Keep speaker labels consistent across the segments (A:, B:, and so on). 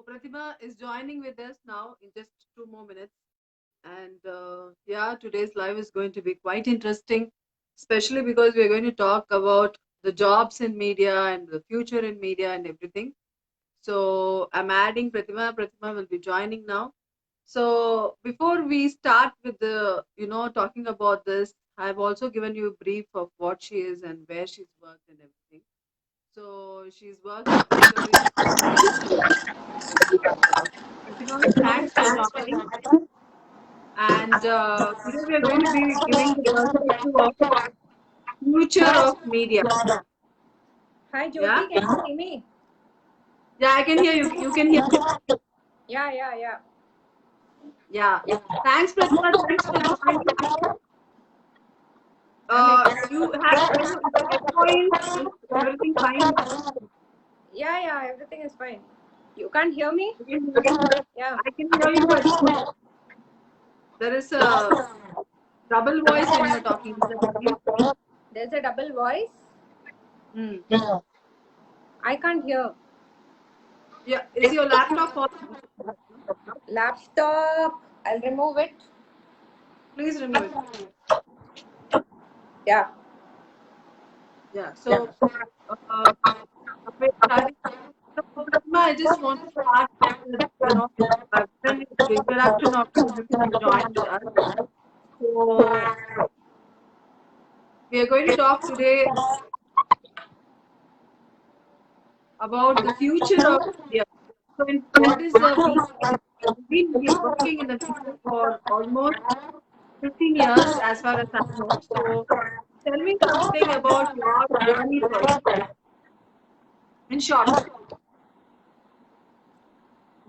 A: Pratibha is joining with us now in just 2 more minutes. And yeah, today's live is going to be quite interesting, especially because we're going to talk about the jobs in media and the future in media and everything. So I'm adding Pratibha. Pratibha will be joining now. So before we start with talking about this, I've also given you a brief of what she is and where she's worked and everything. So she's worked as a service Pratibha. Thanks for joining. And today we are going to be giving the perspective of future of media.
B: Hi
A: Yeah,
B: Jyoti, can you see me?
A: yeah, I can hear you. You can hear me.
B: Yeah.
A: Yeah. Thanks, Pratibha. Thanks for joining.
B: I'm ex-
A: You have echoing. Is everything fine?
B: yeah, everything is fine. You can't hear me?
A: You can hear me.
B: Yeah.
A: I can hear you, but there is a double voice when you're talking. Is that okay?
B: There's a double voice.
A: Hmm.
B: I can't hear.
A: Yeah. Is your laptop on?
B: Laptop. I'll remove it.
A: Please remove it.
B: Yeah.
A: Yeah. So we're starting. So, Pratima, I just want to start with, I've given you the introduction of you before you joined with us. So, we are going to talk today about the future of media. So, what is the media? We've been working in the media for almost 15 years, as far as I know. So, tell me something about your journey first, in short.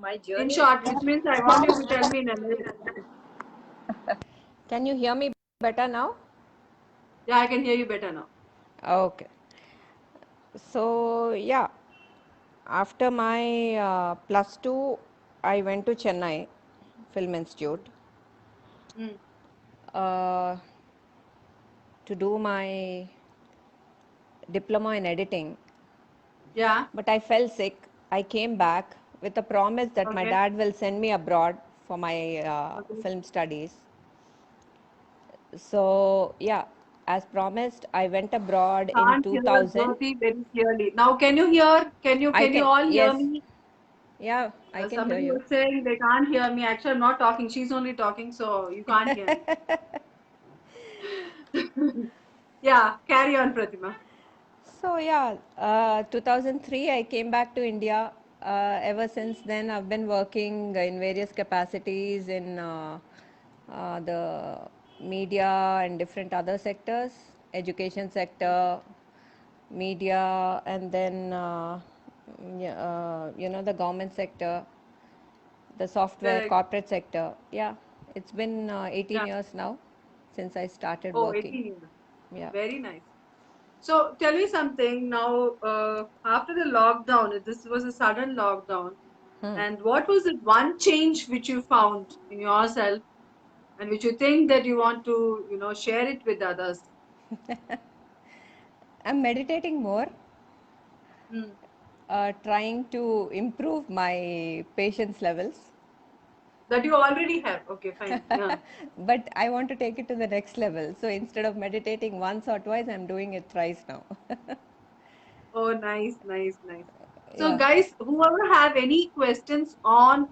B: My
A: In
B: journey.
A: short, which means I want you to tell me in a minute.
B: Can you hear me better now?
A: Yeah, I can hear you better now.
B: Okay. So, yeah, after my plus 2, I went to Chennai Film Institute
A: Mm.
B: uh, to do my diploma in editing.
A: Yeah.
B: But I fell sick. I came back with a promise that my
A: Okay.
B: dad will send me abroad for my
A: Okay.
B: film studies. So, yeah, as promised, I went abroad in
A: Can't hear
B: 2000.
A: Jyoti very clearly. Now, can you hear?
B: I
A: Can you
B: can,
A: all hear
B: yes,
A: me?
B: yeah, I can hear
A: Somebody
B: you.
A: was saying they can't hear me. Actually, I'm not talking. She's only talking, so you can't hear me. Yeah, carry on, Pratima.
B: So, yeah, 2003, I came back to India. Ever since then, I've been working in various capacities in the media and different other sectors, education sector, media, and then, the government sector, the software
A: Correct.
B: corporate sector. Yeah, it's been 18
A: Yeah.
B: years now since I started
A: Oh,
B: working.
A: 18 years.
B: Yeah.
A: Very nice. So, tell me something now. After the lockdown, this was a sudden lockdown.
B: Hmm.
A: And what was the one change which you found in yourself and which you think that you want to, share it with others?
B: I'm meditating more,
A: Hmm.
B: trying to improve my patience levels.
A: That you already have. Okay, fine. Yeah.
B: But I want to take it to the next level. So instead of meditating once or twice, I'm doing it thrice now.
A: Oh, nice, nice, nice. So,
B: Yeah.
A: guys, whoever have any questions on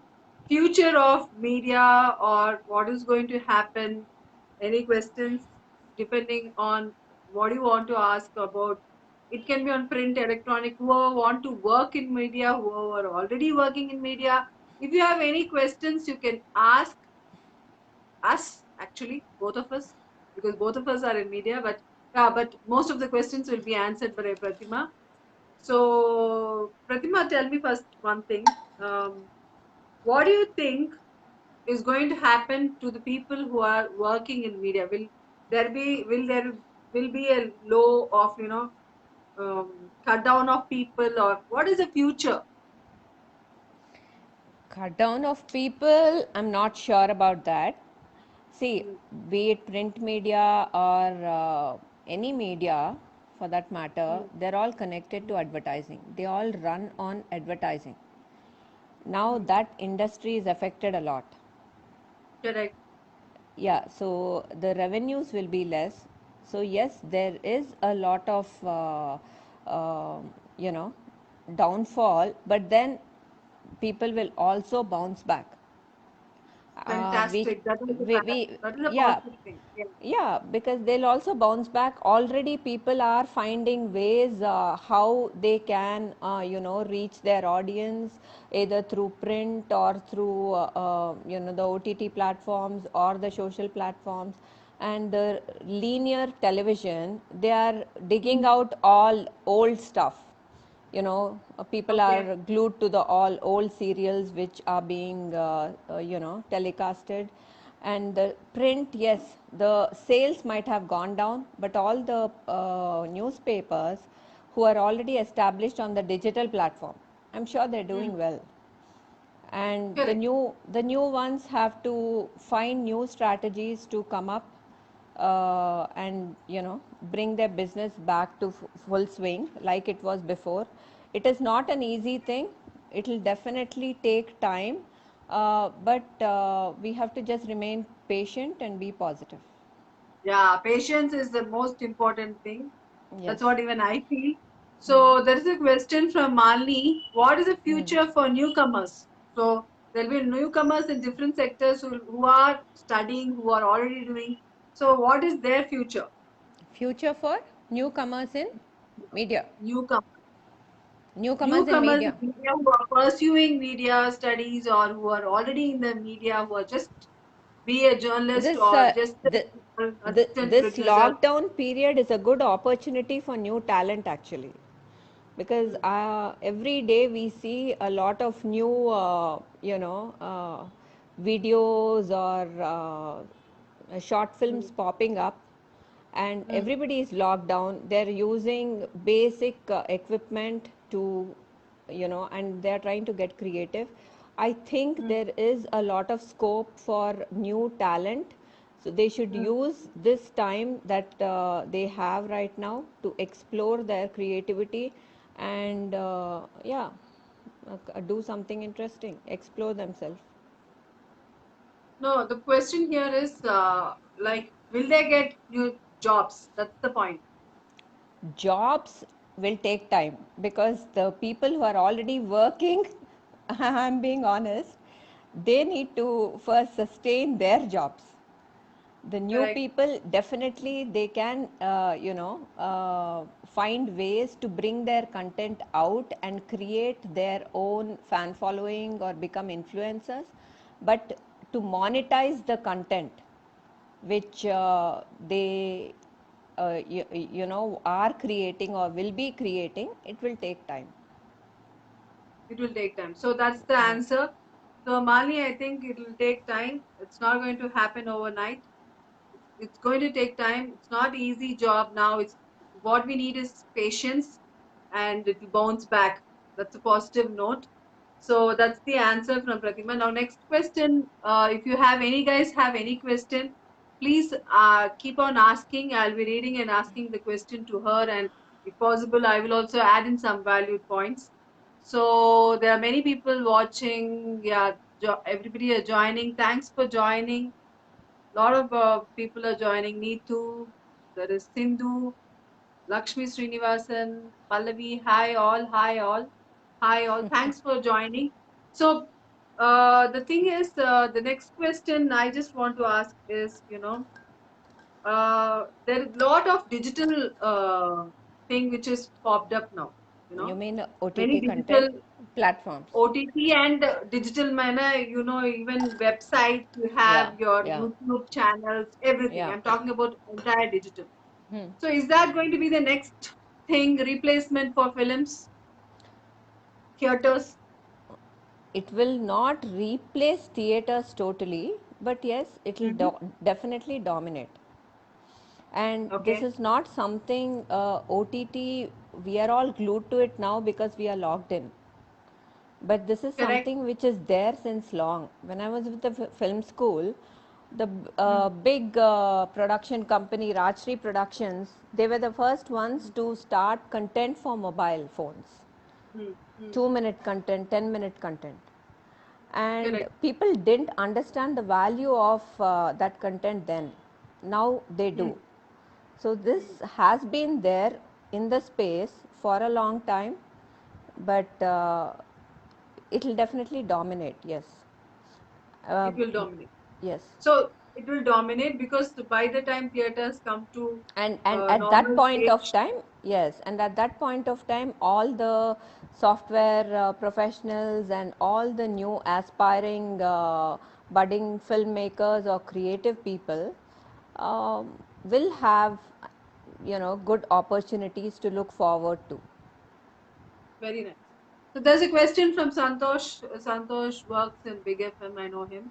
A: future of media or what is going to happen, any questions depending on what you want to ask about, it can be on print, electronic, whoever want to work in media, whoever are already working in media. If you have any questions, you can ask us, actually, both of us, because both of us are in media, but most of the questions will be answered by Pratima. So, Pratima, tell me first one thing. What do you think is going to happen to the people who are working in media? Will there be a low of cut down of people, or what is the future?
B: Cut down of people, I'm not sure about that. See,
A: Mm,
B: be it print media or any media for that matter,
A: mm,
B: they're all connected
A: mm,
B: to advertising. They all run on advertising. Now that industry is affected a lot.
A: Correct.
B: Yeah, so the revenues will be less. So yes, there is a lot of uh, you know downfall, but then people will also bounce back. We,
A: Fantastic.
B: we
A: That is a
B: yeah,
A: positive thing. Yeah.
B: yeah, because they'll also bounce back. Already people are finding ways how they can reach their audience, either through print or through the OTT platforms or the social platforms. And the linear television, they are digging
A: Mhm.
B: out all old stuff. People
A: Okay.
B: are glued to the all old serials which are being telecasted. And the print, yes, the sales might have gone down, but all the newspapers who are already established on the digital platform, I'm sure they're
A: Mm.
B: doing well. And the
A: Correct.
B: new ones have to find new strategies to come up and bring their business back to full swing like it was before. It is not an easy thing. It will definitely take time, but we have to just remain patient and be positive.
A: Yeah, patience is the most important thing.
B: Yes.
A: That's what even I feel. So there is a question from Malini. What is the
B: Hmm.
A: future for newcomers? So there'll be newcomers in different sectors who are studying, who are already doing. So what is their future?
B: Future for newcomers in media.
A: Newcomers.
B: Newcomers in
A: Newcomers in
B: media.
A: media who are pursuing media studies or who are already in the media, who are just be a journalist
B: This
A: or just an assistant
B: this
A: producer.
B: lockdown period is a good opportunity for new talent actually, because
A: Hmm.
B: every day we see a lot of new videos or short films
A: Hmm.
B: popping up, and
A: Hmm.
B: everybody is locked down. They're using basic equipment to and they're trying to get creative. I think
A: Hmm.
B: there is a lot of scope for new talent, so they should
A: Hmm.
B: use this time that they have right now to explore their creativity and do something interesting, explore themselves.
A: No, the question here is like, will they get new jobs? That's the point.
B: Jobs will take time because the people who are already working, I'm being honest, they need to first sustain their jobs. The new
A: Correct.
B: people, definitely they can find ways to bring their content out and create their own fan following or become influencers, but to monetize the content which they are creating or will be creating, it will take time.
A: It will take time. So that's the
B: Yeah.
A: answer. So Mali, I think it will take time. It's not going to happen overnight. It's going to take time. It's not easy job now. It's what we need is patience, and it will bounce back. That's a positive note. So that's the answer from Pratima. Now, next question. If you have any guys have any question, please keep on asking. I'll be reading and asking the question to her, and if possible, I will also add in some valued points. So there are many people watching. Yeah, everybody are joining. Thanks for joining. Lot of people are joining. Neetu, there is Sindhu, Lakshmi Srinivasan, Pallavi. Hi all, hi all, hi all. Thanks for joining. So the thing is, the next question I just want to ask is, there is a lot of digital thing which is popped up now. You
B: You
A: know,
B: mean
A: many
B: OTT
A: digital
B: content platforms?
A: OTT and digital manner, even websites, you
B: Yeah,
A: have your
B: yeah,
A: YouTube channels, everything.
B: yeah.
A: I'm talking about entire digital.
B: Hmm.
A: So is that going to be the next thing, replacement for films, theaters?
B: It will not replace theaters totally, but yes, it will
A: Hmm.
B: definitely dominate. And this
A: Okay,
B: is not something OTT, we are all glued to it now because we are logged in. But this is
A: correct.
B: something which is there since long. When I was with the film school, the
A: Mm.
B: big production company, Rajshri Productions, they were the first ones
A: Mm.
B: to start content for mobile phones.
A: Mm. Mm.
B: 2-minute content, 10-minute content. and
A: Correct.
B: people didn't understand the value of that content then. Now they
A: Hmm.
B: do. So this
A: Hmm.
B: has been there in the space for a long time, but it will definitely dominate. Yes. uh,
A: It will dominate.
B: yes.
A: So it will dominate because by the time theaters come to
B: And at that
A: normal
B: point of
A: stage,
B: time, yes, and at that point of time, all the software professionals and all the new aspiring budding filmmakers or creative people will have, good opportunities to look forward to.
A: very nice. So there's a question from Santosh. Santosh works in Big FM. I know him.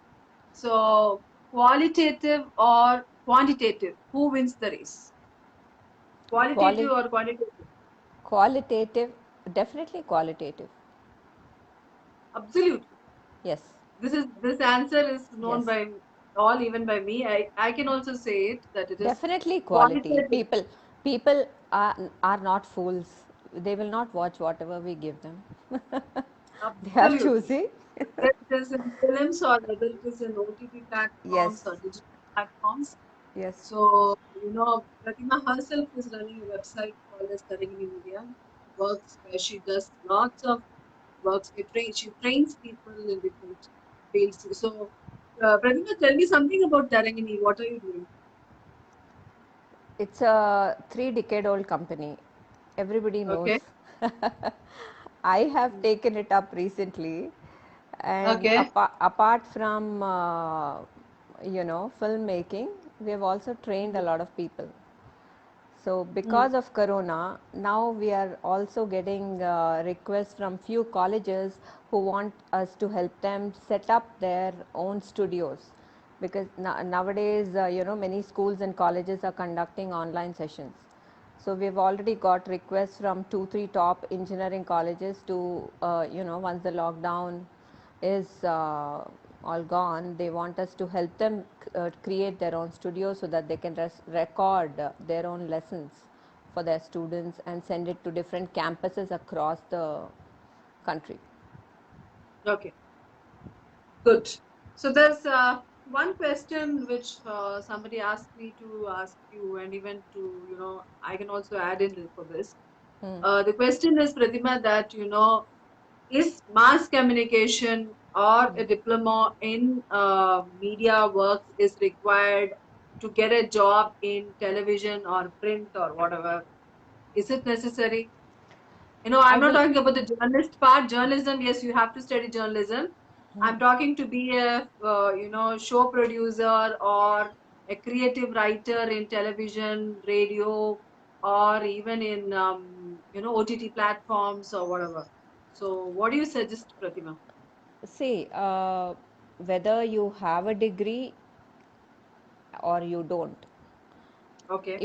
A: So qualitative or quantitative? Who wins the race? Qualitative
B: Quali-
A: or quantitative?
B: Qualitative, definitely qualitative.
A: Absolutely.
B: Yes,
A: This answer is known
B: yes.
A: by all, even by me. I can also say it that it is
B: Definitely quality.
A: qualitative.
B: People are not fools. They will not watch whatever we give them. They are
A: Absolutely.
B: choosy.
A: Whether it is in films or whether it is in OTT
B: Yes,
A: platforms or digital platforms.
B: yes.
A: So, Pratima herself is running a website called as Tarangini Media, works where she does lots of works. She trains people in different fields. So, Pratima, tell me something about Tarangini. What are you doing?
B: It's a 3-decade-old company. Everybody knows.
A: Okay.
B: I have
A: Mm.
B: taken it up recently, and
A: Okay.
B: apart from filmmaking, we have also trained a
A: Mm.
B: lot of people. So
A: Mm.
B: because of Corona, now we are also getting requests from few colleges who want us to help them set up their own studios, because nowadays, many schools and colleges are conducting online sessions. So we've already got requests from 2, 3 top engineering colleges to, once the lockdown is all gone, they want us to help them create their own studio so that they can record their own lessons for their students and send it to different campuses across the country.
A: Okay. Good. So there's one question which somebody asked me to ask you, and even to, I can also add in for this.
B: Hmm.
A: The question is, Pratima, that, is mass communication or a diploma in media works is required to get a job in television or print or whatever? Is it necessary?
B: I
A: I'm not
B: will.
A: talking about the journalist part. Journalism, yes, you have to study journalism. I'm talking to be a, show producer or a creative writer in television, radio, or even in, OTT platforms or whatever. So, what do you suggest, Pratima?
B: See, whether you have a degree or you don't,
A: Okay.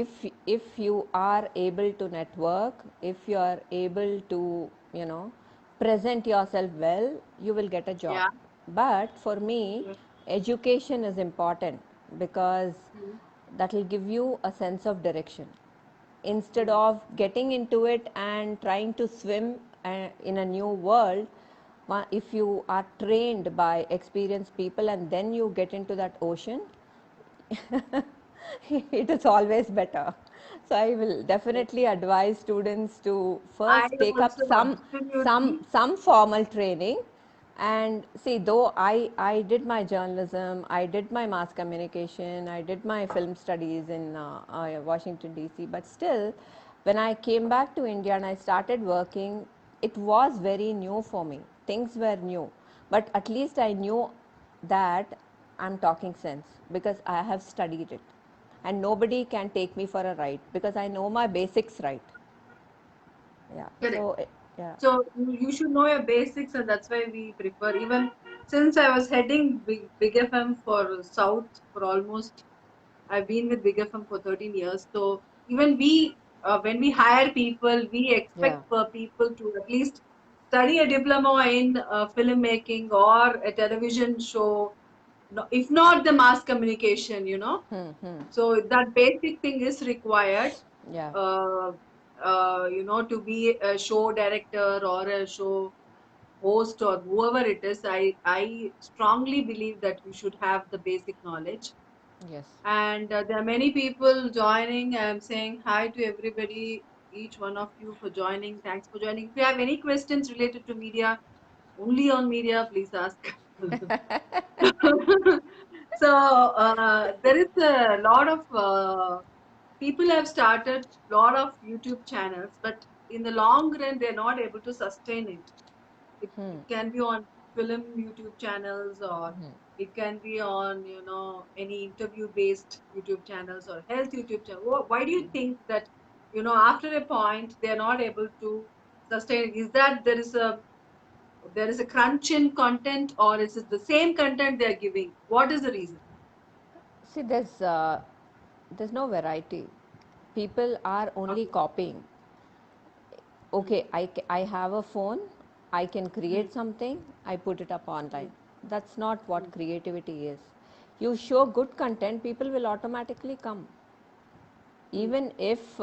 B: if you are able to network, if you are able to, you know present yourself well, you will get a job.
A: Yeah.
B: But for me,
A: Yeah.
B: education is important, because
A: Mm.
B: that will give you a sense of direction, instead
A: Mm.
B: of getting into it and trying to swim in a new world. If you are trained by experienced people and then you get into that ocean, it is always better. So I will definitely advise students to
A: I
B: first take up
A: also absolutely.
B: some formal training. And see, though I did my journalism, I did my mass communication, I did my film studies in Washington DC, but still, when I came back to India and I started working, it was very new for me. Things were new, but at least I knew that I'm talking sense because I have studied it. And nobody can take me for a ride because I know my basics right. Yeah.
A: Correct.
B: So, yeah.
A: So you should know your basics, and that's why we prefer. Even since I was heading Big FM for South for almost, I've been with Big FM for 13 years. So even we, when we hire people, we
B: Yeah.
A: expect for people to at least study a diploma in filmmaking or a television show, no, if not the mass communication. So that basic thing is required.
B: Yeah.
A: Uh, to be a show director or a show. host or whoever it is, I strongly believe that you should have the basic knowledge.
B: Yes.
A: And there are many people joining. I'm saying hi to everybody, each one of you for joining. Thanks for joining. If you have any questions related to media, only on media, please ask. So there is a lot of people have started a lot of YouTube channels, but in the long run, they're not able to sustain it. It can be on film YouTube channels, or it can be on, any interview based YouTube channels or health YouTube channel. Why do you think that, after a point they're not able to sustain? Is that there is a crunch in content, or is it the same content they're giving? What is the reason?
B: See, there's no variety. People are only
A: Okay.
B: copying.
A: Mm,
B: Okay, I have a phone, I can
A: mm,
B: create something, I put it up
A: mm,
B: online. That's not what
A: mm,
B: creativity is. You show good content, people will automatically come.
A: mm,
B: Even if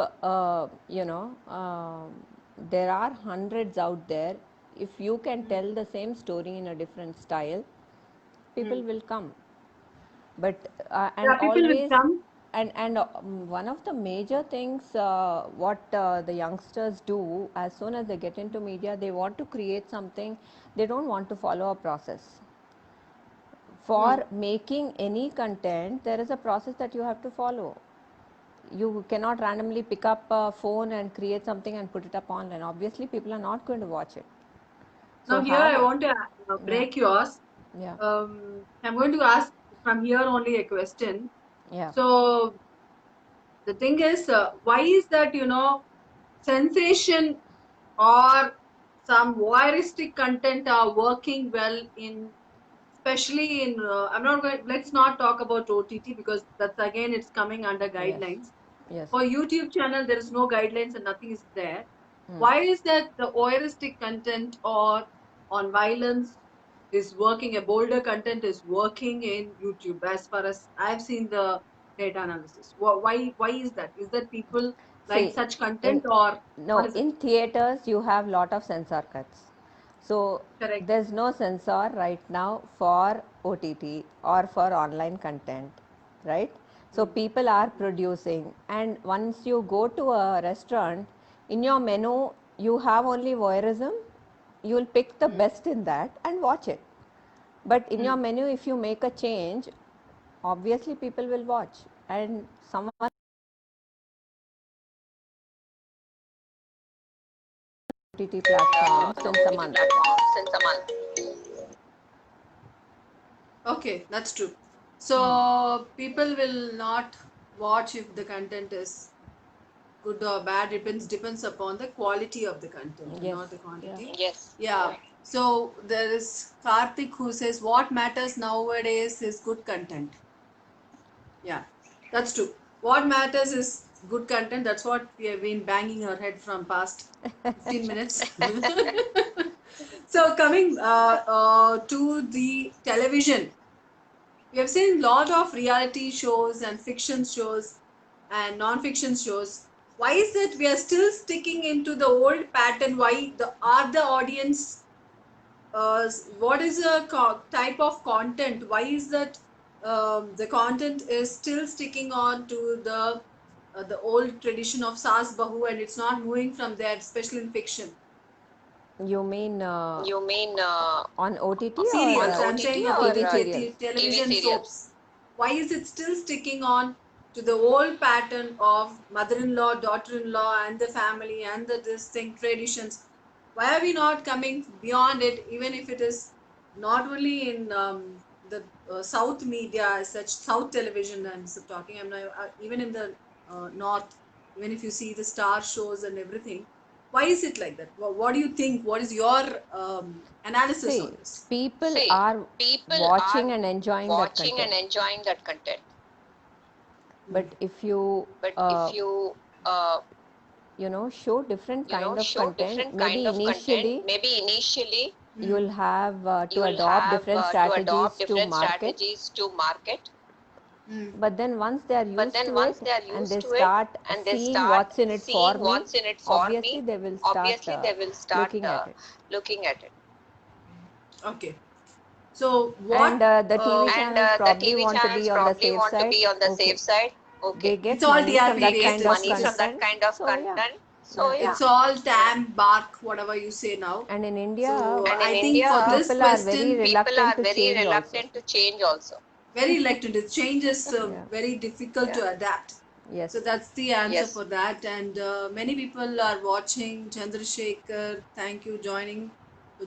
B: there are hundreds out there, if you can
A: mm,
B: tell the same story in a different style, people
A: mm.
B: will come. But and
A: Yeah, people will
B: always,
A: come.
B: one of the major things what the youngsters do, as soon as they get into media, they want to create something, they don't want to follow a process.
A: Mm.
B: For making any content, there is a process that you have to follow. You cannot randomly pick up a phone and create something and put it up online. Obviously people are not going to watch it. So
A: Now here
B: have
A: I
B: a,
A: want to
B: yeah,
A: break yours.
B: yeah,
A: I'm going to ask from here only a question.
B: yeah.
A: So the thing is, why is that, sensation or some voyeuristic content are working well in, especially in, I'm not going, let's not talk about OTT, because that's again, it's coming under
B: Yes,
A: guidelines.
B: yes.
A: For YouTube channel, there is no guidelines and nothing is there. Why is that the voyeuristic content or on violence is working, a bolder content is working in YouTube, as far as I've seen the data analysis? Why is that? Is that people like
B: See,
A: such
B: in
A: content, or what
B: no,
A: is it?
B: in theaters you have lot of censor cuts. So
A: Correct.
B: there's no censor right now for OTT or for online content, right? So
A: Mm.
B: people are producing, and once you go to a restaurant, in your menu you have only voyeurism. You will pick the
A: Mm.
B: best in that and watch it. But in your
A: Mm.
B: menu, if you make a change, obviously people will watch. And someone OTT platform since a month.
A: Okay, that's true. So people will not watch if the content is good or bad. Depends upon the quality of the content,
B: Yes,
A: not the
B: yeah.
A: quantity. Yes. Yeah. So there is Karthik who says what matters nowadays is good content. Yeah, that's true. What matters is good content. That's what we have been banging our head from past 15 minutes. So coming to the television, we have seen a lot of reality shows and fiction shows and non-fiction shows. Why is it we are still sticking into the old pattern? Why the audience, what is the type of content? Why is that the content is still sticking on to the old tradition of Saas Bahu, and it's not moving from there, especially in fiction?
B: You mean
A: You mean
B: on OTT or
A: serials? I'm saying about
B: TV serials?
A: television soaps. Why is it still sticking on to the old pattern of mother-in-law, daughter-in-law, and the family and the distinct traditions? Why are we not coming beyond it, even if it is not only in the South media as such, South television? I'm talking. I'm not, even in the North. Even if you see the star shows and everything, why is it like that? What do you think? What is your analysis
B: See,
A: on this?
B: people
A: See,
B: are
A: people
B: watching
A: are
B: and enjoying that
A: watching
B: content.
A: and enjoying that content.
B: But if you
A: But
B: uh,
A: if you, uh,
B: show different kind of
A: show
B: content,
A: different kind
B: maybe
A: of content,
B: initially
A: maybe initially
B: you'll have
A: you
B: to
A: will
B: adopt
A: have
B: different
A: to adopt
B: strategies to
A: different
B: market.
A: strategies to market.
B: But then once they are
A: But
B: used
A: then
B: to it
A: once they are
B: and they
A: used to it
B: start
A: and they
B: seeing
A: start
B: what's in it for
A: seeing
B: me,
A: what's in it for
B: obviously
A: me,
B: they will start
A: obviously they will start
B: looking at it.
A: looking at it. Okay. So
B: And
A: what?
B: the TV channels
C: The
B: probably
C: TV
B: want to
C: channels
B: be on the
C: probably
B: safe
C: want to
B: side.
C: be on the
B: Okay.
C: safe side. Okay.
B: They
A: It's
B: get
A: all
B: money from
A: TRP
B: that
C: They get
B: kind
A: based.
B: of
C: money
A: It's
C: from
A: just
C: that
B: content.
C: kind of
B: So yeah,
C: content. So
B: yeah.
C: yeah.
A: it's all tam bark, whatever you say now.
B: And in India,
A: So
C: And in
A: I think for
C: India,
A: this
B: people are very
A: question,
C: people
B: reluctant
C: are
B: to
C: very
B: change also.
C: reluctant to change also.
A: very reluctant. It change is
B: Yeah.
A: very difficult to adapt.
B: Yes.
A: So that's the answer
C: Yes.
A: for that. And many people are watching. Chandrasekhar, thank you for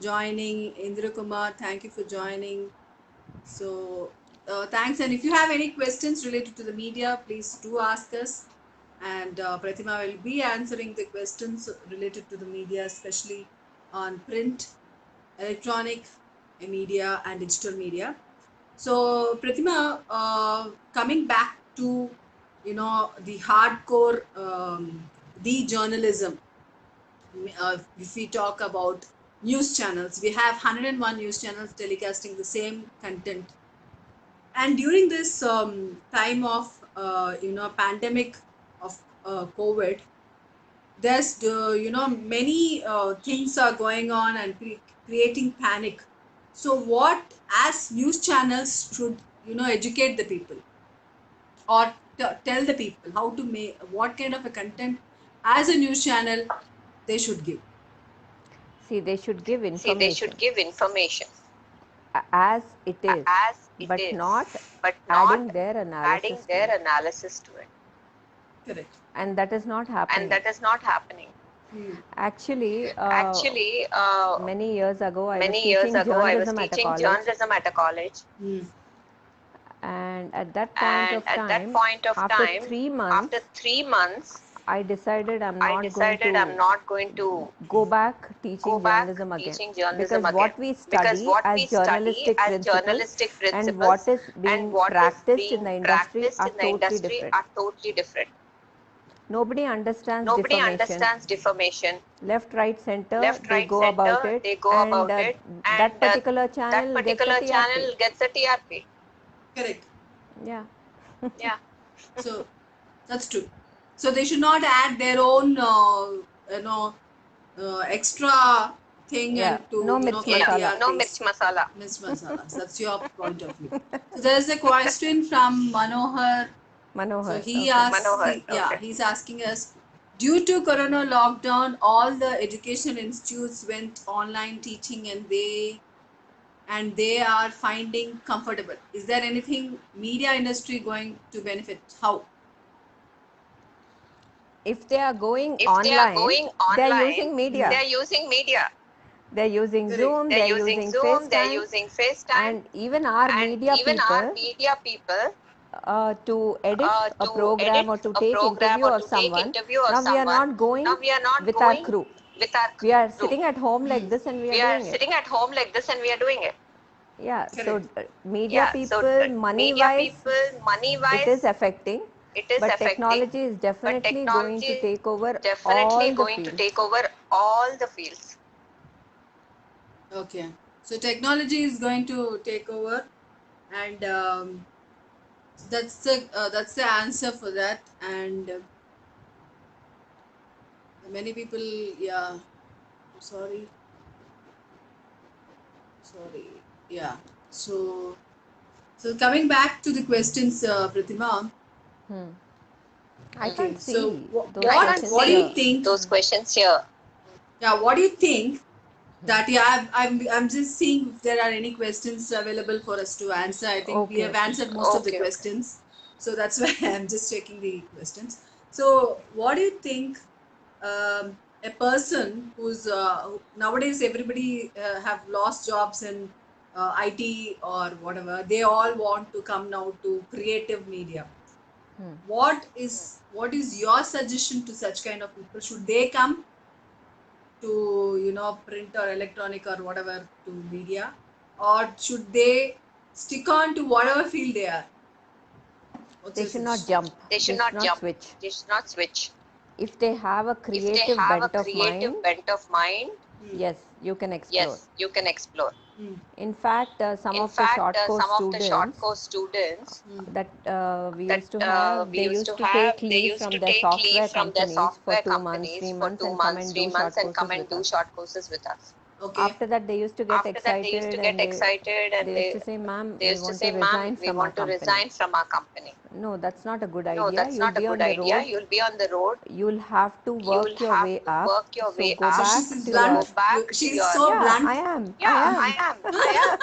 A: joining. Indra Kumar, thank you for joining. So thanks. And if you have any questions related to the media, please do ask us. And Pratima will be answering the questions related to the media, especially on print, electronic media, and digital media. So Pratima, coming back to the hardcore the journalism. If we talk about news channels, we have 101 news channels telecasting the same content. And during this time of pandemic of COVID, there's many things are going on and creating panic. So what as news channels should educate the people, or tell the people how to make what kind of a content as a news channel they should give?
B: See, they should give
C: See, they should
B: information
C: give information
B: as it is,
C: as it
B: but
C: is,
B: not
C: but not
B: adding their
C: adding
B: analysis to
C: their
B: it.
C: analysis to it.
A: Correct.
B: And that is not
C: And
B: happening.
C: that is not happening.
B: Actually,
C: Actually,
B: many years ago, I was
C: many years
B: teaching
C: ago, I was
B: journalism at a
C: teaching
B: college.
C: journalism at a college.
B: And at that point
C: And
B: of
C: at that
B: time,
C: point of
B: after
C: time,
B: 3 months,
C: after 3 months,
B: I decided I'm
C: I
B: not going
C: decided I'm
B: to
C: not going to
B: go back
C: go
B: teaching
C: back
B: journalism again,
C: teaching journalism
B: because
C: again.
B: what we
C: Because
B: study
C: what
B: as
C: we study
B: journalistic
C: as
B: principles
C: journalistic
B: and what
C: principles
B: is
C: and
B: being
C: what is
B: practiced in
C: being
B: the industry
C: practiced
B: are
C: in the
B: totally
C: industry
B: different.
C: are totally different.
B: Nobody understands
C: Nobody
B: defamation.
C: understands defamation.
B: Left, right, center,
C: Left,
B: they
C: right,
B: go about
C: center,
B: it,
C: they go
B: and
C: about it, and
B: that particular
C: that
B: channel gets a
C: particular
B: TRP.
C: channel gets a TRP.
A: Correct.
B: Yeah.
C: Yeah.
A: So that's true. So they should not add their own extra thing
B: Yeah.
A: and to
B: No mirch
A: for
B: masala.
C: No mirch
A: TRPs.
C: masala.
A: Miss Masalas. That's your point of view. So there's a question from Manohar. So
B: Manohar.
A: he
B: Okay.
A: asks,
C: Manohar.
A: yeah,
C: Okay.
A: he's asking us, due to Corona lockdown, all the education institutes went online teaching, and they are finding comfortable. Is there anything media industry going to benefit? How?
B: If they are going
C: If they are
B: online,
C: going
B: they are
C: online,
B: using
C: they
B: media.
C: are using media.
B: They're using
A: Correct.
B: Zoom,
C: They're
B: they're
C: using
B: using
C: Zoom, they're
B: FaceTime,
C: using FaceTime,
B: and even our
C: and
B: media
C: even our
B: people
C: media people
B: to edit a
C: to edit
B: program or to
C: a
B: take
C: program
B: interview
C: or
B: of
C: to take
B: someone.
C: interview of
B: Now we are
C: someone.
B: not going
C: Now we are not
B: with our
C: going
B: crew.
C: with our
B: We are
C: crew.
B: sitting at home like this and we are
C: We are
B: doing it.
C: sitting at home like this and we are doing it.
B: Yeah, so
A: Correct.
B: media
C: So
B: people, money
C: media
B: wise,
C: people, money
B: it is
C: wise,
B: affecting,
C: it is
B: but
C: affecting,
B: technology is
C: but
B: definitely going
C: technology
B: to
C: is
B: take over
C: definitely
B: all the
C: going to
B: fields.
C: take over all the fields.
A: Okay. So technology is going to take over, and that's the answer for that. And many people, yeah. Sorry, sorry. Yeah. So coming back to the questions, Pratima.
B: I
A: Okay.
B: can't
A: So
B: see
A: what
B: those
C: I
A: what
C: can't
B: questions
A: what do you
B: here.
C: see
A: think?
C: those questions here.
A: Yeah. What do you think that, yeah, I'm just seeing if there are any questions available for us to answer. I think we
B: Okay,
A: have
B: okay.
A: answered most of the
C: Okay, okay.
A: questions, so that's why I'm just checking the questions. So what do you think, a person who's nowadays everybody have lost jobs in IT or whatever, they all want to come now to creative media. What is your suggestion to such kind of people? Should they come to print or electronic or whatever to media, or should they stick on to whatever field they are? What's
B: They
A: your
B: should not
A: suggestion?
B: jump,
C: They should
B: they should
C: not
B: not
C: jump.
B: switch.
C: They should not switch.
B: If they have a
C: If they
B: creative
C: have a
B: bent of mind,
C: creative bent of mind,
B: yes, you can explore.
C: yes, you can explore.
B: In fact, some
C: In
B: of the
C: fact,
B: short course
C: some of the short
B: students
C: course students
B: that we
C: that
B: used to have,
C: we
B: they
C: used to
B: used to
C: have,
B: take
C: they
B: leave
C: used
B: from
C: to
B: their
C: take leave
B: software
C: from their
B: companies for
C: software
B: 2 months,
C: companies for
B: 3 months,
C: two
B: and come
C: months,
B: and
C: three
B: do
C: months,
B: short
C: and come
B: courses
C: and
B: with
C: do
B: us.
C: short courses with us.
A: Okay.
B: After that, they used to get
C: After that, they used to
B: excited
C: get excited and
B: they used to say, "Ma'am,
C: they
B: we
C: used to
B: want
C: say,
B: to
C: "Ma'am,
B: resign
C: we
B: from our
C: want to
B: company."
C: resign from our company."
B: No, that's not a good
C: No,
B: idea.
C: that's
B: You'll
C: not a
B: be on
C: good
B: the
C: idea.
B: road.
C: You'll be on the road.
B: You'll have to
C: You'll
B: work your
C: have
B: way
C: to
B: up.
C: work your
B: So
C: way
B: go
C: up.
A: So
B: back
A: she's
B: to
C: So
B: your.
C: go
A: blunt.
C: back to
A: She's
C: your.
A: so
B: Yeah,
A: blunt.
B: I am.
C: Yeah,
B: I am.
C: I am.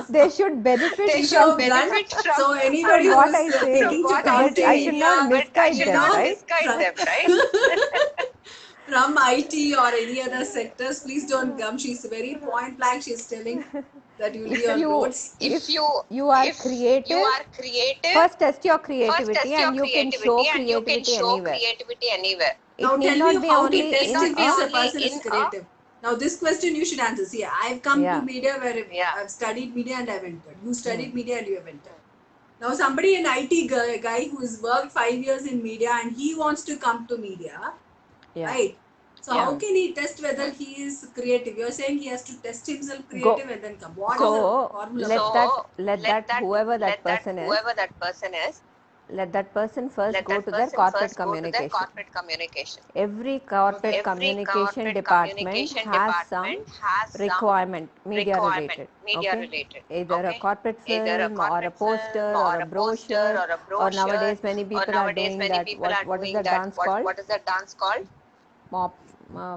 B: They should benefit
C: They
A: She's
C: should
A: so
B: from
A: blunt.
C: benefit from
A: So anybody
B: what
A: who's
B: I say.
A: taking to
C: what I
B: But
A: counter
B: I
C: say.
B: should
A: media,
B: not
C: But I
B: misguide
C: should
B: them,
C: not
A: know,
B: right?
C: misguide them, right?
A: from IT or any other sectors, please don't come. She's very point blank. She's telling that you'll be
B: If
A: on
B: you
A: roads.
C: If you
B: you are
C: if you
B: creative,
C: are creative,
B: first test your
C: first
B: creativity,
C: test your
B: and you can show
C: creativity and you can
B: creativity
C: show
B: anywhere.
C: creativity anywhere.
B: It
A: Now
B: need
A: tell me
B: not be
A: how to
B: only
A: test
B: in
A: if
C: be
A: a
C: only
A: person is
C: in
A: creative. Now this question you should answer. See, I've come to
B: Yeah.
A: media where
C: Yeah.
A: I've studied media and I've entered. You studied media and you have entered. Now somebody, an IT guy who's worked 5 years in media and he wants to come to media,
B: Yeah.
A: right? So
C: Yeah.
A: how can he test whether he is creative? You're saying he has to test himself
B: Go.
A: creative and then come. What is
B: So
A: the formula?
B: let
A: for
B: that
A: that?
B: let that whoever that
C: let that
B: person is,
C: whoever that person is,
B: let that person first
C: let
B: go
C: that
B: to their
C: person
B: corporate
C: first go to their
B: communication.
C: corporate communication.
B: Every corporate
A: Okay.
C: Every
B: communication
C: corporate
B: department
C: communication
B: has some
C: department has some
B: requirement, media
C: requirement,
B: related.
C: media
B: Okay,
C: related.
B: either a
C: Okay,
B: corporate
C: either a
B: film or a
C: corporate
B: poster
C: film
B: or
C: or
B: a
C: a poster
B: brochure,
C: or a
B: or
C: brochure,
B: nowadays many
C: or
B: people are
C: nowadays
B: doing
C: many
B: that.
C: people are
B: What is
C: doing
B: the
C: that.
B: dance called?
C: What is that dance called?
B: Mob,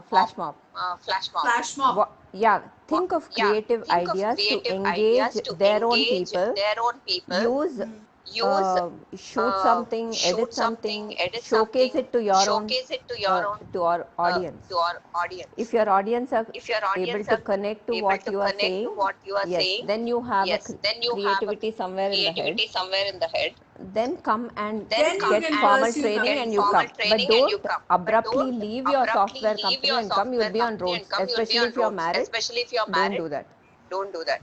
B: flash mob.
C: Flash mob.
A: Flash mob.
B: Yeah, think of
C: Yeah,
B: creative
C: think of
B: ideas to
C: creative
B: engage
C: ideas to
B: their own
C: engage
B: people.
C: their own people.
B: Use
C: Use
B: shoot something,
C: shoot
B: edit
C: something,
B: something,
C: edit
B: showcase
C: something,
B: it to your own
C: showcase it to your own
B: to our audience.
C: to our audience.
B: If your audience are
C: If your
B: able
C: audience
B: to
C: are
B: connect to
C: able
B: what
C: to
B: you are
C: connect to
B: saying,
C: what you are
B: yes,
C: saying,
B: then you have a
C: yes, then you have a
B: creativity somewhere in the head.
C: creativity somewhere in the head.
B: Then come and
A: Then you
C: Come
B: get
A: can
C: and
B: formal
A: pursue
B: training
A: coming
C: get
B: and
A: to
B: you
C: formal
B: come.
A: media.
B: But
C: training and you
B: don't
C: come. But
B: abruptly
C: don't
B: leave your
C: abruptly
B: software
C: leave
B: company
C: your
B: and come. You'll
C: software
B: be on
C: company
B: roads,
C: and come. You'll be
B: especially
C: on
B: if you're
C: roads,
B: married.
C: especially if you're
B: Don't
C: married.
B: do that.
C: Don't do that.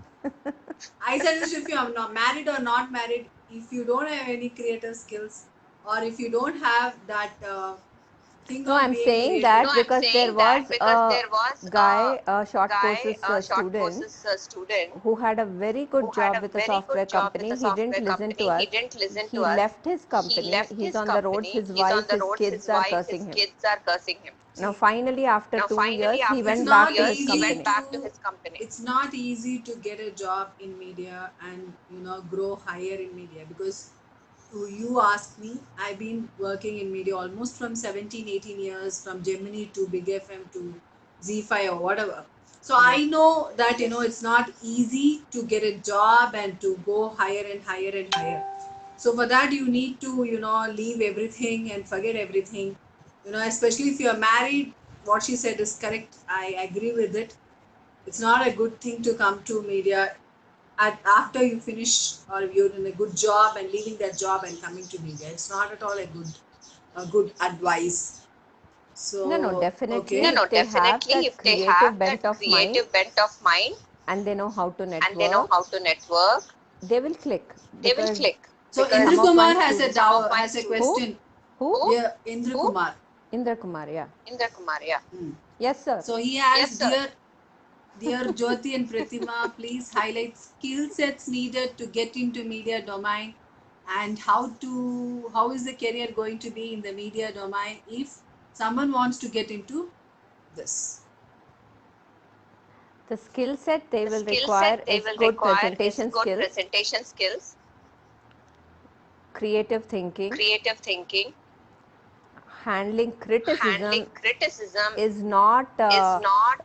A: I suggest if you are not married or not married, if you don't have any creative skills or if you don't have that thing
B: No,
A: of
B: I'm
A: being
B: saying
A: creative.
B: that
C: No, I'm
B: because there
C: saying that
B: was
C: because
B: a
C: there was
B: guy, a short
C: guy,
B: courses
C: a short
B: student,
C: courses student
B: who had a very
C: who
B: good
C: had
B: job
C: a
B: with a
C: very
B: software
C: good job with
B: company.
C: a
B: He didn't
C: software
B: listen to
C: company. He
B: us.
C: didn't listen
B: He
C: to us.
B: left his
C: He
B: company.
C: left
B: He's
C: his
B: on the roads.
C: company.
B: His
C: He's on
B: wife,
C: the
B: his
C: roads. His
B: kids are
C: wife, his
B: cursing him.
C: kids are cursing him.
B: Now, finally, after
C: Now,
B: 2 years,
C: finally,
B: he
C: after
A: It's
B: went
C: 2
A: not
B: back to his
C: years, he
A: easy
C: went
B: company.
C: back to
A: to
C: his company.
A: it's not easy to get a job in media and grow higher in media because you ask me, I've been working in media almost from 17 18 years, from Gemini to Big FM to Z5 or whatever. So I know that it's not easy to get a job and to go higher and higher and higher. So for that you need to leave everything and forget everything. Especially if you're married, what she said is correct. I agree with it. It's not a good thing to come to media after you finish or you're in a good job and leaving that job and coming to media. It's not at all a good advice.
B: No, no,
A: So
B: definitely.
C: No,
A: okay.
C: no,
B: If they have
C: definitely.
B: that
C: If they have
B: creative bent
C: that
B: of mind
C: creative bent of mind
B: and they know how to
C: and they know
B: network,
C: how to network,
B: they will click.
C: they will
B: Because
C: click.
A: So
C: Because
A: Indra
B: some of my
A: Kumar has
B: students.
C: my
A: has a
C: students.
B: Who?
A: question.
B: Who?
C: Who?
A: Yeah, Indra
C: Who?
A: Kumar.
B: Indra Kumar, yeah.
C: Indra Kumar, yeah.
B: Yes, sir.
A: So he has,
C: Yes, sir.
A: dear Jyoti and Pratima, please highlight skill sets needed to get into media domain and how is the career going to be in the media domain if someone wants to get into this.
B: The skill set they
C: The
B: will
C: skill set
B: require
C: they
B: is
C: will
B: good
C: require is
B: presentation
C: good
B: skills,
C: presentation skills,
B: creative thinking,
C: creative thinking,
B: handling criticism
C: handling criticism
B: is not
C: is not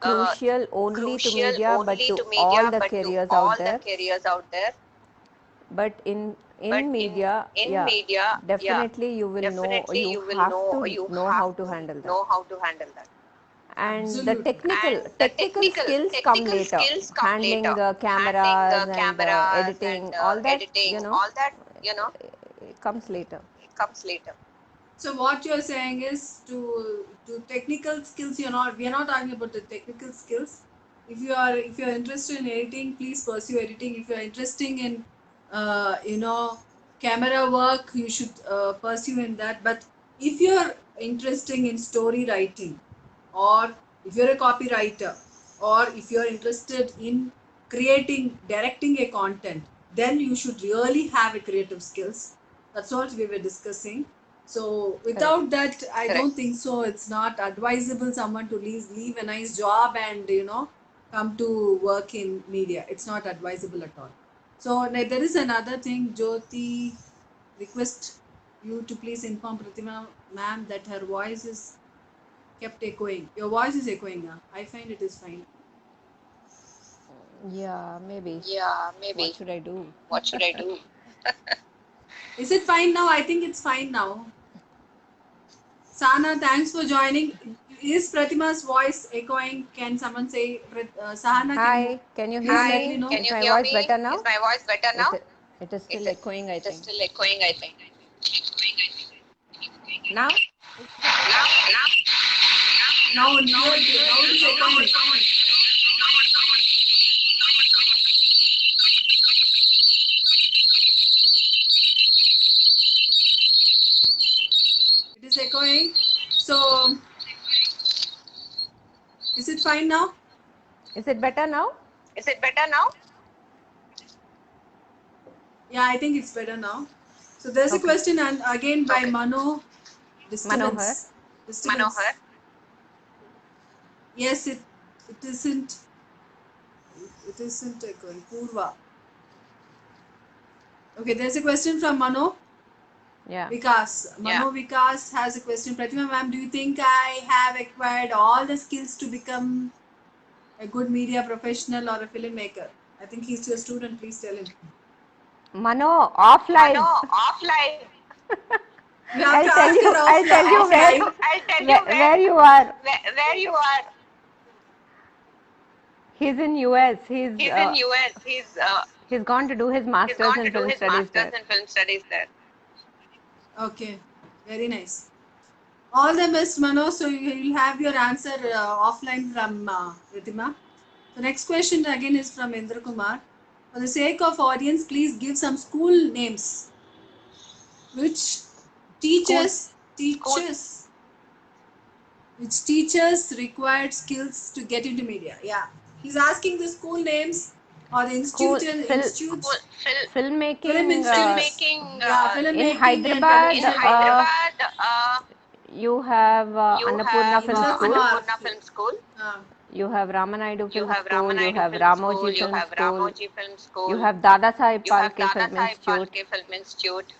B: crucial only to
C: crucial
B: media but
C: only
B: to
C: to
B: all
C: media
B: the
C: but to
B: careers
C: all
B: out
C: the
B: there.
C: careers out there.
B: But
C: But
B: in media,
C: in
B: yeah,
C: media, yeah,
B: definitely you will know,
C: definitely
B: you
C: you will
B: have to
C: you
B: know
C: have
B: how to
C: to
B: handle that.
C: know how to handle that.
B: And the
A: Absolutely.
C: And the
B: technical skills come
C: technical
B: later.
C: skills come later.
B: Handling
C: Handling
B: cameras and
C: cameras and
B: editing, all that,
C: editing, all that,
B: comes later.
C: comes later.
A: So what you're saying is to technical skills. We are not talking about the technical skills. If you're interested in editing, please pursue editing. If you're interested in uh, you know camera work, you should pursue in that. But if you're interested in story writing, or if you're a copywriter, or if you're interested in directing a content, then you should really have a creative skills. That's what we were discussing. So without that, I
C: Correct.
A: don't think so. It's not advisable someone to leave a nice job and come to work in media. It's not advisable at all. So there is another thing. Jyoti request you to please inform Pratima ma'am that her voice is kept echoing. Your voice is echoing. I find it is fine.
B: Yeah, maybe.
C: Yeah, maybe.
B: What should I do?
C: What should I do?
A: Is it fine now? I think it's fine now. Sahana, thanks for joining. Is Pratima's voice echoing? Can someone say, Sahana,
B: Hi, can you
A: please
B: hear
A: let me
B: me?
A: know?
C: Can
B: Is
C: you
B: my
C: hear
B: voice
C: me?
B: better now?
C: Is my voice better now?
B: It is still
C: It is,
B: echoing, I
C: it is
B: think.
C: still echoing, I think.
B: Now?
A: Now it is echoing. It is echoing. So, is it fine now?
B: Is it better now?
C: Is it better now?
A: Yeah, I think it's better now. So there's a
B: Okay.
A: question, and again by
C: Okay.
A: Mano.
B: Manohar?
A: Disturbance.
C: Manohar?
A: Yes, it isn't. It isn't echoing. Purva. Okay, there's a question from Mano.
B: Yeah.
A: Vikas. Mano Vikas has a question. Pratima ma'am, do you think I have acquired all the skills to become a good media professional or a filmmaker? I think he's your student. Please tell him.
B: Mano, offline.
C: Mano, offline.
A: You have
B: I'll
A: to
B: tell
A: ask
B: you.
A: her
B: I'll tell you
A: offline.
C: I'll tell you
B: where you are.
C: where you are.
B: He's in US.
C: He's in US.
B: He's gone to do his
C: He's
B: masters
C: gone to
B: in
C: do
B: film
C: his
B: studies
C: masters
B: there.
C: in film studies there.
A: Okay, very nice. All the best, Mano. So you'll have your answer offline from Ritima. The next question again is from Indra Kumar. For the sake of audience, please give some school names. Which teachers required skills to get into media? Yeah, he's asking the school names or the
B: School
A: institutes.
B: filmmaking.
A: Filmmaking
B: In
A: and
B: Hyderabad,
A: production.
B: you have
C: You
B: Annapurna
C: have
B: Film School.
C: Annapurna Film School.
B: You have Ramanaidu
C: You
B: Film
C: have
B: School. You
C: Ramanaidu
B: have
C: Film
B: Ramoji
C: School. You
B: Film
C: have
B: School.
C: Ramoji Film School.
B: You have Dada Saheb
C: You have
B: Phalke
C: Dada
B: Film
C: Saheb
B: Institute.
C: Phalke Film Institute.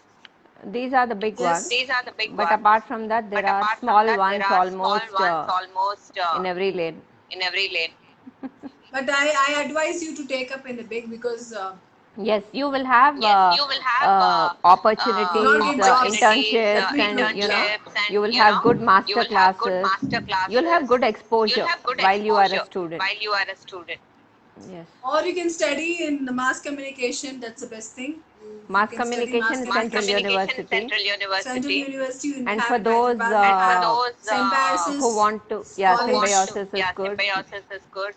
B: These are the big
A: Yes.
B: ones.
C: These are the big
B: But
C: ones.
B: apart from that, there
C: But
B: are
C: apart from
B: small
C: that,
B: ones
C: there are small
B: almost
C: ones
B: in every lane.
C: in every lane.
A: But I advise you to take up in the big because
B: Yes, you will have
C: You will have
B: opportunities, internships,
A: Let me
B: and
A: put
B: you will have good
C: you
B: master
C: will have good
B: classes.
C: master classes.
B: You'll have good exposure
C: You'll have good
B: while you are a
C: exposure
B: student.
C: while you are a student.
B: Yes.
A: or you can study in mass communication. That's the best thing.
B: Mass
A: You can study
B: communication in
A: mass
B: Central
A: communication.
B: University.
C: Central University.
A: Central University in
B: And for
A: Hyderabad,
B: those
A: Symbiosis
B: who want to, yeah,
A: College.
B: symbiosis is good.
C: Symbiosis is good.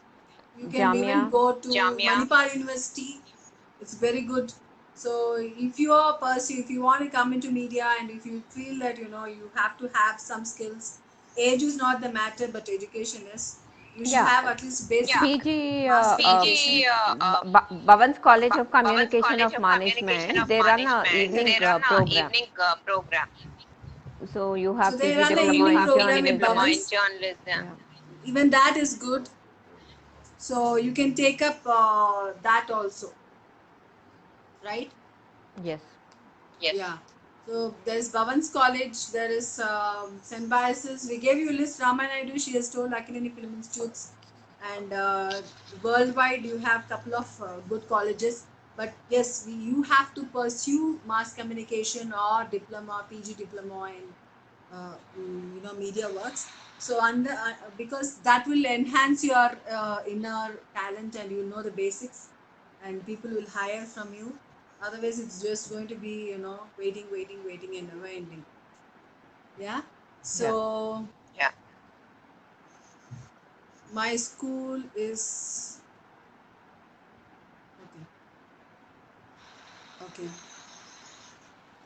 A: You can even
B: Jamia.
A: go to
C: Jamia.
A: Manipal University. It's very good. So if you want to come into media and if you feel that you have to have some skills, age is not the matter, but education is. You should have at least basic
B: PG,
A: mass communication.
B: Bhavan's College of
C: Bhavan's
B: Communication
C: College
B: of
C: Communication
B: Management,
C: of
B: they run a
C: Management.
B: evening
C: They run a
B: program.
C: evening program.
B: So you have
A: So they
B: PG
A: run the
B: diploma
A: evening
B: in
A: program in
B: journalism.
A: Bhavans.
C: Journalism.
B: Yeah.
A: Even that is good. So you can take up that also, right?
B: Yes.
C: Yes.
A: Yeah. So there's Bhavan's College, there is Symbiosis. We gave you a list. Ramanaidu, she has told Akademi Film Institutes, and worldwide you have a couple of good colleges. But yes, you have to pursue mass communication or diploma, PG diploma in media works. So because that will enhance your inner talent and you know the basics, and people will hire from you. Otherwise, it's just going to be waiting and never ending. Yeah. So
C: Yeah.
A: my school is okay.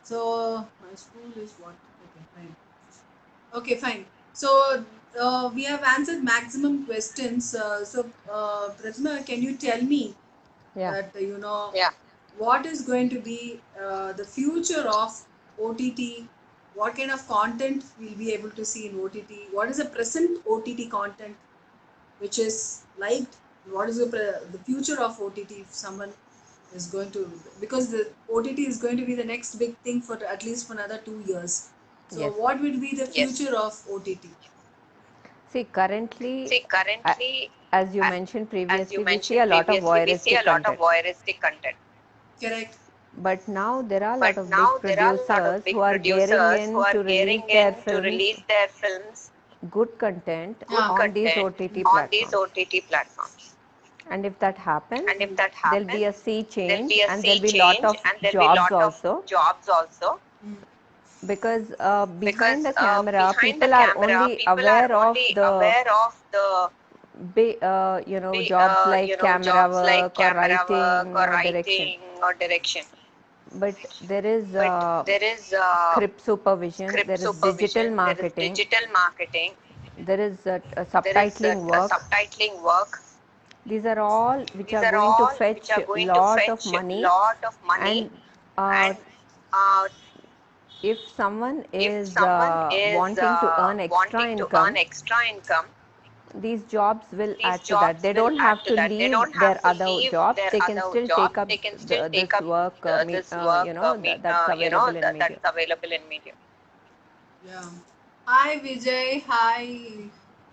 A: So my school is what? Okay, fine. Okay, fine. So we have answered maximum questions. Pratima, can you tell me
B: Yeah.
A: that what is going to be the future of OTT what kind of content we'll be able to see in OTT, what is the present OTT content which is liked, what is the future of OTT if someone is going to, because the OTT is going to be the next big thing for at least for another 2 years. So
B: Yes.
A: what will be the
C: Yes.
A: future of OTT?
B: See, currently,
C: See, currently,
B: as you
C: a-
B: mentioned
C: as
B: previously,
C: you
B: we see
C: mentioned
B: a lot of
C: previously, we see
B: voyeuristic
C: a lot of
B: content.
C: voyeuristic content.
A: Correct.
B: But now there are a lot
C: But
B: of big
C: now there are a lot of
B: producers
C: big
B: who are gearing
C: producers who
B: in
C: are
B: to release
C: gearing
B: their
C: in to
B: films,
C: release their films,
B: good content
A: Yeah.
B: on these
C: content
B: OTT
C: on these
B: platforms.
C: OTT platforms.
B: And if that happens,
C: And if that
B: there'll be a
C: happens,
B: sea
C: there'll
B: change
C: be a
B: and
C: sea
B: there'll be a lot
C: change
B: of
C: and there'll be a
B: jobs
C: lot of
B: also.
C: jobs also.
B: Because
C: Because
B: behind the camera,
C: behind the
B: people are
C: camera,
B: only
C: people are
B: aware of
C: only
B: the
C: aware of the
B: jobs like camera
C: jobs like
B: work or
C: camera work
B: writing
C: or
B: or direction.
C: writing or direction.
B: But there is
C: But there is
B: script supervision,
C: script
B: there is
C: supervision,
B: digital
C: there is
B: marketing,
C: digital marketing,
B: there is
C: there is
B: subtitling work.
C: subtitling work.
B: These are all which
C: These
B: are
C: are
B: going to
C: all which
B: fetch
C: are going to
B: lot of
C: fetch
B: money.
C: lot of money.
B: And uh,
C: And uh,
B: if someone
C: if
B: is
C: someone is
B: wanting to earn extra
C: wanting to
B: income,
C: earn extra income,
B: these jobs will
C: these
B: add to that.
C: jobs
B: They
C: will
B: don't
C: add
B: have
C: to
B: to
C: that. They
B: leave
C: don't
B: their
C: have to
B: other
C: leave
B: jobs.
C: their
B: They can
C: other
B: still
C: jobs.
B: take up
C: They can still take
B: this
C: up
B: work,
C: this work,
B: that's available in media.
C: that's available in media.
A: Yeah. Hi Vijay. Hi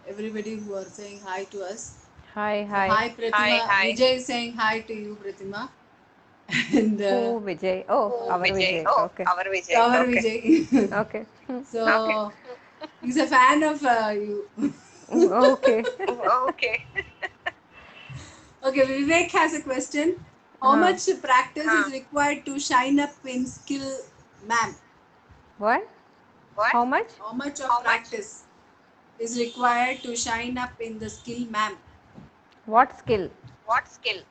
A: everybody who are saying hi to us.
B: Hi,
A: So
B: hi.
A: hi Pratima.
C: Hi.
A: Vijay is saying hi to you, Pratima. And
B: Who, Vijay? Oh,
C: Oh,
B: our
C: Vijay.
B: Vijay.
C: Oh,
B: Okay.
C: our Vijay.
A: our
C: Okay.
A: Vijay.
B: Okay.
A: So he's a fan of you.
B: Okay.
C: Okay.
A: Okay, Vivek has a question. How much practice is required to shine up in skill, ma'am?
B: What?
C: What?
B: How much?
A: How much of
C: How much?
A: practice is required to shine up in the skill, ma'am?
B: What skill?
C: What skill?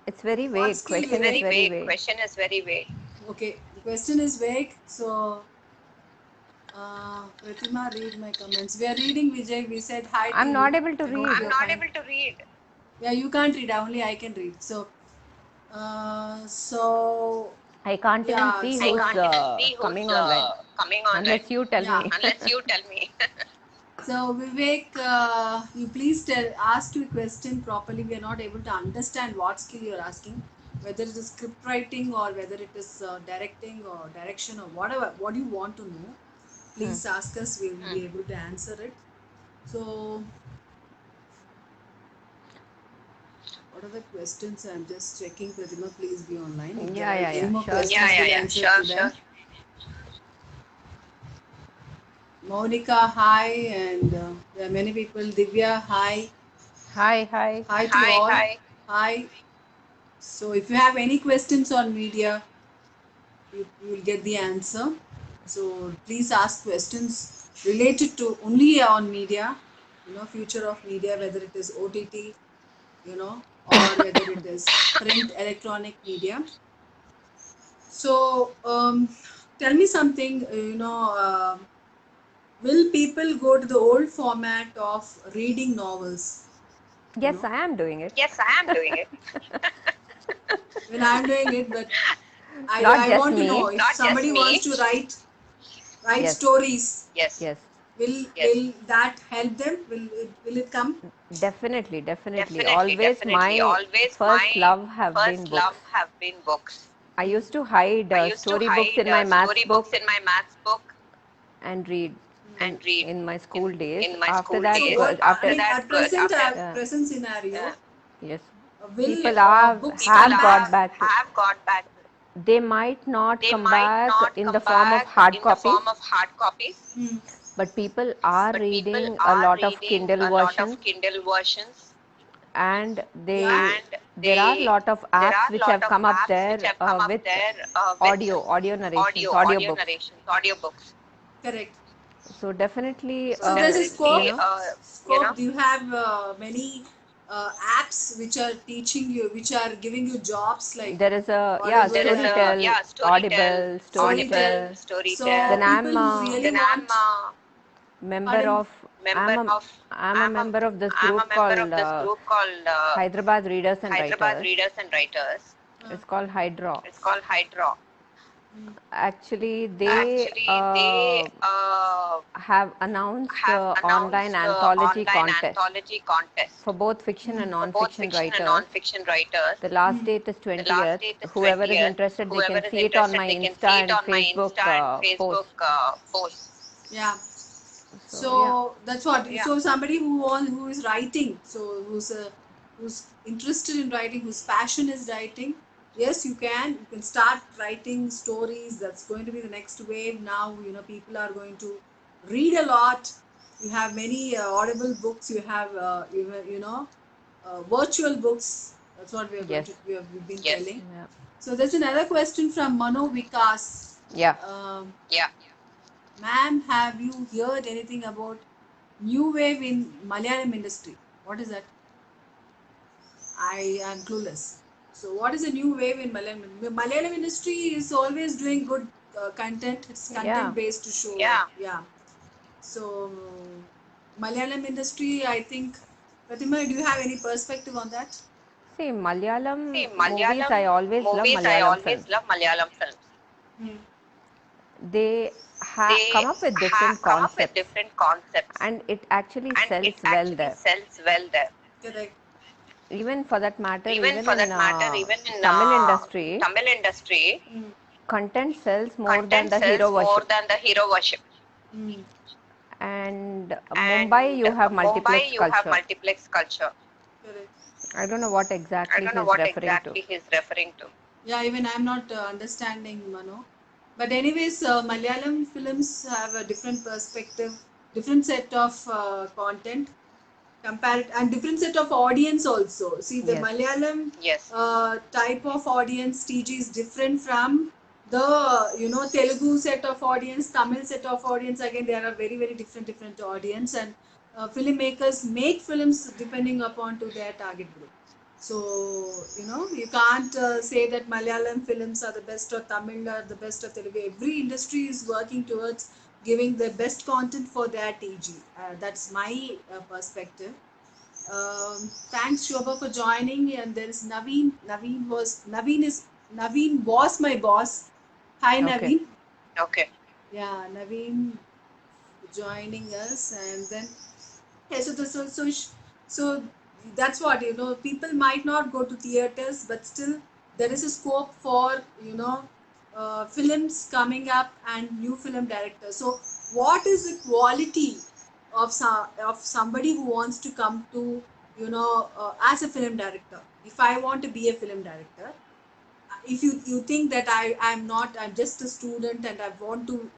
B: It's very
A: What
B: vague.
A: skill,
B: Question is
A: Vivek?
B: very
C: Vague.
B: vague.
C: Question is very vague.
A: Okay, the question is vague. So, Pratima, read my comments. We are reading Vijay. We said hi to
B: I'm
A: you.
B: not able to
A: I hope
B: read.
A: you're
C: I'm not
A: fine.
C: able to read.
A: Yeah, you can't read. Only I can read. So, so
B: I can't even
A: yeah,
B: see
C: I
A: so
B: who's
C: can't even see who's
B: coming online.
C: coming online.
B: Unless you tell
A: Yeah.
B: me.
C: Unless you tell me.
A: So Vivek, you please ask your question properly. We are not able to understand what skill you are asking, whether it is script writing or whether it is directing or direction or whatever. What you want to know, please ask us. We will be able to answer it. So, what are the questions? I'm just checking. Pratima, please be online. If there are
B: Yeah.
A: any more
B: Sure,
A: questions,
B: sure.
A: we'll answer to them. Monica, hi, and there are many people. Divya, hi.
B: Hi.
A: Hi to all. Hi. So if you have any questions on media, you will get the answer. So please ask questions related to only on media, future of media, whether it is OTT, or whether it is print, electronic media. So tell me something, will people go to the old format of reading novels?
B: Yes, I am doing it.
C: Yes, I am doing it.
A: When I'm doing it, but
B: Not
A: I
B: just
A: want to
B: me.
A: know if
C: Not just
A: somebody
C: me.
A: wants to write
B: Yes.
A: stories.
C: Yes.
B: Yes.
A: Will that help them? Will it come?
B: Definitely.
C: Definitely.
B: Always my
C: Always
B: first
C: my
B: love have been
C: first love
B: books.
C: have been books.
B: I used to hide
C: I used to
B: storybooks
C: hide
B: in my maths
C: storybooks
B: book
C: in my maths book
B: and read
C: and read
B: in my school days.
C: in my
B: After
C: school
B: that,
C: days.
A: So what?
B: after
A: I mean,
C: that,
A: at present,
C: after
A: present scenario,
B: yes,
A: will
B: people
A: books
B: have
A: come
B: got
A: back?
B: back to.
C: have got back.
B: They might not
C: They
B: come
C: might
B: back
C: not
B: in
C: come
B: the form of
C: back
B: hard
C: in the
B: copies,
C: form of hard copies,
B: but people are
C: but people
B: reading a
C: are
B: lot of
C: reading
B: Kindle
C: a lot
B: versions,
C: of Kindle versions,
B: and
A: Yeah.
C: and
B: there are a lot of
C: there
B: apps
C: are
B: which
C: lot
B: have
C: of
B: come up
C: apps which
B: there
C: have come up
B: with
C: there with
B: audio narrations,
C: audio
B: audiobooks.
C: narrations, audiobooks.
A: Correct.
B: So definitely,
A: So there's a scope.
C: Scope.
A: Do you have many apps which are teaching you, which are giving you jobs like
B: there is a
A: Audible
C: There is
B: Storytel,
C: Storytel,
B: Audible,
A: Storytel. So
B: Then I'm
A: people who really
C: then
A: want,
B: member
A: pardon?
B: of I'm a member of this group called
C: called
B: Hyderabad Readers and
C: Hyderabad
B: Writers.
C: Readers and Writers.
B: It's called Hydra.
C: It's called Hydra.
B: Actually, they have announced online anthology
C: online
B: contest
C: anthology contest
B: for both fiction and
C: for both
B: non-fiction
C: fiction and
B: writers.
C: non-fiction writers.
B: The last date is
C: The last
B: 20th.
C: date is
B: Whoever is
C: 20th.
B: interested, they
C: Whoever
B: can
C: is
B: see it on
C: interested,
B: my
C: they can
B: Insta
C: see it
B: and
C: on my
B: Facebook
C: Insta and
B: post.
C: Facebook post.
A: Yeah.
B: So,
A: So
B: yeah.
A: that's what.
C: Yeah.
A: So somebody who is writing, so who's interested in writing, whose passion is writing. Yes, you can start writing stories. That's going to be the next wave. Now people are going to read a lot. You have many audible books. You have virtual books. That's what we are going
B: Yes.
A: to we've been
C: Yes.
A: telling.
B: Yeah.
A: So there's another question from Mano Vikas.
B: Yeah.
C: Yeah.
A: Ma'am, have you heard anything about new wave in Malayalam industry? What is that? I am clueless. So, what is a new wave in Malayalam? Malayalam industry is always doing good content. It's
B: Yeah.
A: content based show.
C: Yeah.
A: Yeah. So, Malayalam industry, I think. Pratima, do you have any perspective on that?
B: See, Malayalam
C: See,
B: movies,
C: Malayalam
B: I always love
C: movies, I
B: Malayalam
C: always
B: films.
C: love Malayalam films.
B: They
C: They
B: come up with different
C: come up with
B: concepts,
C: different concepts,
B: and it actually
C: and
B: sells
C: it
B: well
C: actually
B: there.
C: sells well there.
A: Correct.
B: Even for that matter,
C: Even
B: even
C: for
B: in
C: that matter, even in
B: Tamil industry,
C: Tamil industry,
B: content sells more than
C: content
B: the hero
C: sells more
B: worship.
C: than the hero worship.
B: And
C: And
B: Mumbai, you have multiplex
C: Mumbai, you have
B: culture.
C: multiplex culture.
A: Correct.
B: I don't know what
C: I
B: exactly
C: don't know
B: he's
C: what
B: referring to.
C: exactly he's referring to.
A: Yeah, even I'm not understanding, Mano. But anyways, Malayalam films have a different perspective, different set of content, and different set of audience also. See, the
B: Yes.
A: Malayalam
C: Yes.
A: type of audience TG is different from the Telugu set of audience, Tamil set of audience. Again, there are very different audience, and filmmakers make films depending upon to their target group. So you can't say that Malayalam films are the best or Tamil are the best or Telugu. Every industry is working towards giving the best content for their TG. That's my perspective. Thanks Shobha for joining, and there is Naveen. Naveen was my boss. Hi
B: Okay.
A: Naveen.
C: Okay.
A: Yeah, Naveen joining us, and then so that's what people might not go to theaters, but still there is a scope for films coming up and new film directors. So what is the quality of somebody who wants to come to as a film director? If I want to be a film director, if you think that I'm just a student and I want to